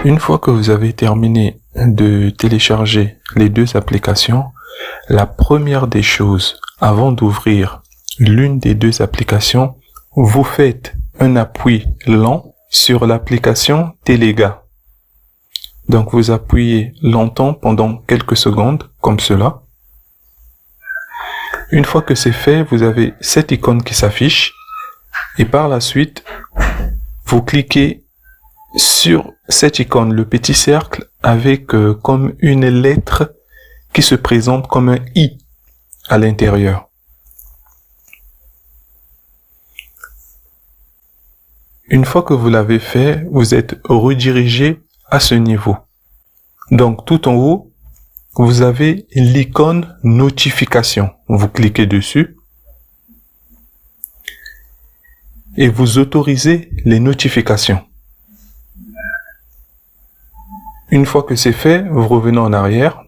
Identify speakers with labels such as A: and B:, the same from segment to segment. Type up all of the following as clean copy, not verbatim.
A: Une fois que vous avez terminé de télécharger les deux applications, la première des choses, avant d'ouvrir l'une des deux applications, vous faites un appui lent sur l'application Telega. Donc vous appuyez longtemps pendant quelques secondes, comme cela. Une fois que c'est fait, vous avez cette icône qui s'affiche et par la suite, vous cliquez sur cette icône, le petit cercle avec comme une lettre qui se présente comme un I à l'intérieur. Une fois que vous l'avez fait, vous êtes redirigé à ce niveau. Donc tout en haut, vous avez l'icône notification. Vous cliquez dessus et vous autorisez les notifications. Une fois que c'est fait, vous revenez en arrière.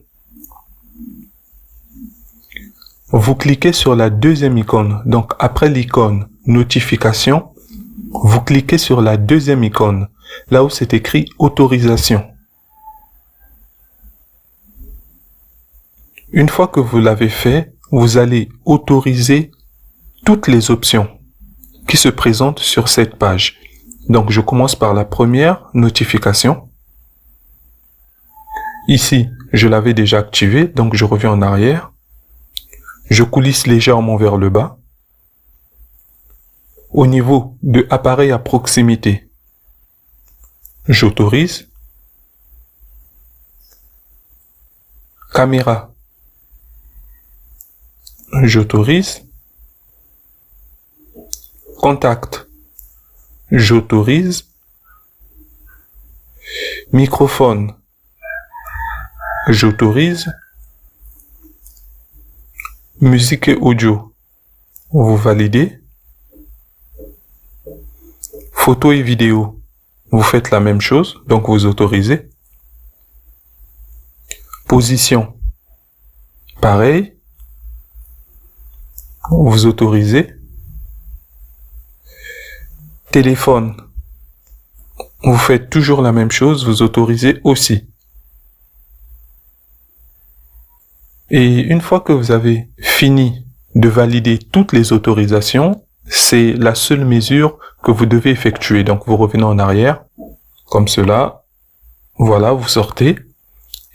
A: Vous cliquez sur la deuxième icône. Donc après l'icône notification, vous cliquez sur la deuxième icône, là où c'est écrit autorisation. Une fois que vous l'avez fait, vous allez autoriser toutes les options qui se présentent sur cette page. Donc je commence par la première, notification. Ici, je l'avais déjà activé, donc je reviens en arrière. Je coulisse légèrement vers le bas. Au niveau de appareil à proximité, j'autorise. Caméra, j'autorise. Contact, j'autorise. Microphone, j'autorise. Musique et audio, vous validez. Photo et vidéo, vous faites la même chose, donc vous autorisez. Position, pareil, vous autorisez. Téléphone, vous faites toujours la même chose, vous autorisez aussi. Et une fois que vous avez fini de valider toutes les autorisations, c'est la seule mesure que vous devez effectuer. Donc vous revenez en arrière, comme cela. Voilà, vous sortez.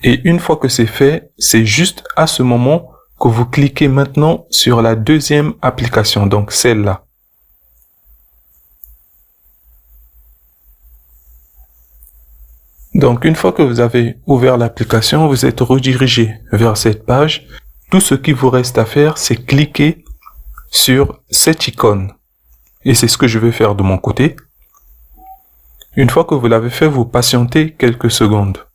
A: Et une fois que c'est fait, c'est juste à ce moment que vous cliquez maintenant sur la deuxième application, donc celle-là. Donc une fois que vous avez ouvert l'application, vous êtes redirigé vers cette page. Tout ce qui vous reste à faire, c'est cliquer sur cette icône. Et c'est ce que je vais faire de mon côté. Une fois que vous l'avez fait, vous patientez quelques secondes.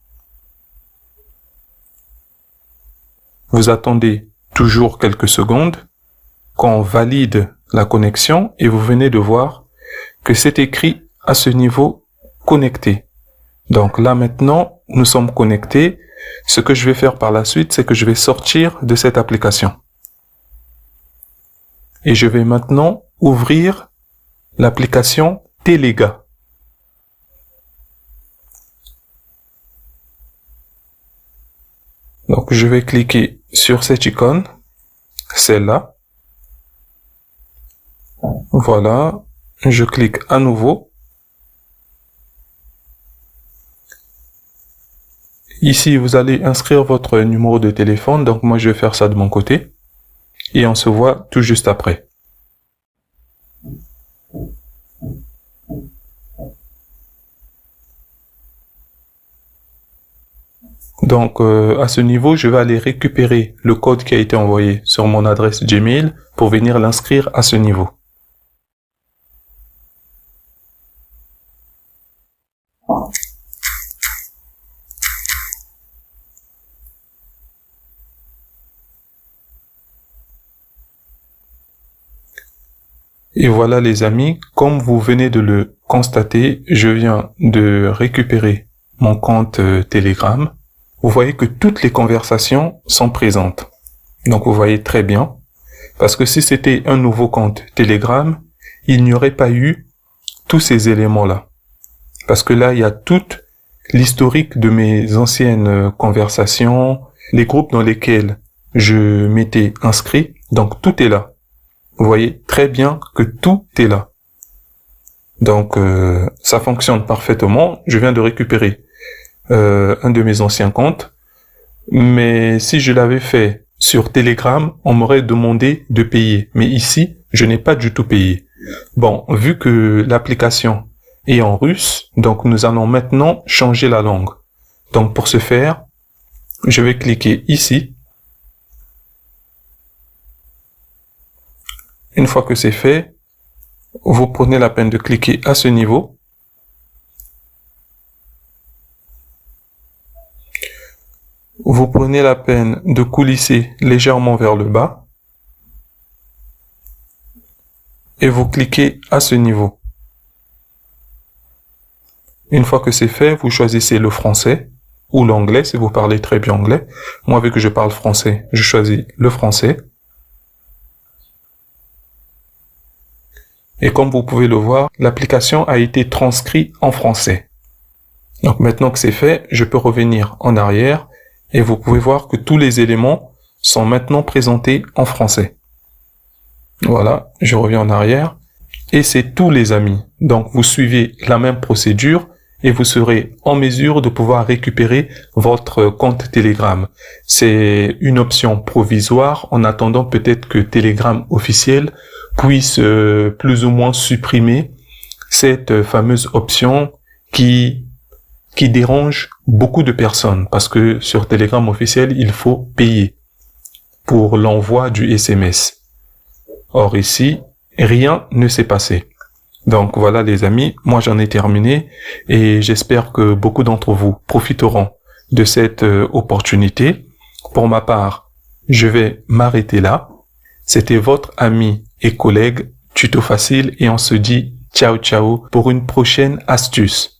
A: Vous attendez toujours quelques secondes quand on valide la connexion et vous venez de voir que c'est écrit à ce niveau connecté. Donc là maintenant, nous sommes connectés. Ce que je vais faire par la suite, c'est que je vais sortir de cette application. Et je vais maintenant ouvrir l'application Telega. Donc je vais cliquer sur cette icône, celle-là. Voilà, je clique à nouveau. Ici, vous allez inscrire votre numéro de téléphone, donc moi je vais faire ça de mon côté. Et on se voit tout juste après. Donc à ce niveau, je vais aller récupérer le code qui a été envoyé sur mon adresse Gmail pour venir l'inscrire à ce niveau. Et voilà les amis, comme vous venez de le constater, je viens de récupérer mon compte Telegram. Vous voyez que toutes les conversations sont présentes. Donc vous voyez très bien. Parce que si c'était un nouveau compte Telegram, il n'y aurait pas eu tous ces éléments-là. Parce que là, il y a toutes l'historique de mes anciennes conversations, les groupes dans lesquels je m'étais inscrit. Donc tout est là. Vous voyez très bien que tout est là. Donc ça fonctionne parfaitement. Je viens de récupérer un de mes anciens comptes. Mais si je l'avais fait sur Telegram, on m'aurait demandé de payer. Mais ici, je n'ai pas du tout payé. Bon, vu que l'application est en russe, donc nous allons maintenant changer la langue. Donc pour ce faire, je vais cliquer ici. Une fois que c'est fait, vous prenez la peine de cliquer à ce niveau. Vous prenez la peine de coulisser légèrement vers le bas. Et vous cliquez à ce niveau. Une fois que c'est fait, vous choisissez le français ou l'anglais si vous parlez très bien anglais. Moi, vu que je parle français, je choisis le français. Et comme vous pouvez le voir, l'application a été transcrite en français. Donc maintenant que c'est fait, je peux revenir en arrière et vous pouvez voir que tous les éléments sont maintenant présentés en français. Voilà, je reviens en arrière. Et c'est tout les amis. Donc vous suivez la même procédure et vous serez en mesure de pouvoir récupérer votre compte Telegram. C'est une option provisoire en attendant peut-être que Telegram officiel puisse plus ou moins supprimer cette fameuse option qui dérange beaucoup de personnes parce que sur Telegram officiel, il faut payer pour l'envoi du SMS. Or ici, rien ne s'est passé. Donc voilà les amis, moi j'en ai terminé et j'espère que beaucoup d'entre vous profiteront de cette opportunité. Pour ma part, je vais m'arrêter là. C'était votre ami et collègue Tuto Facile et on se dit ciao ciao pour une prochaine astuce.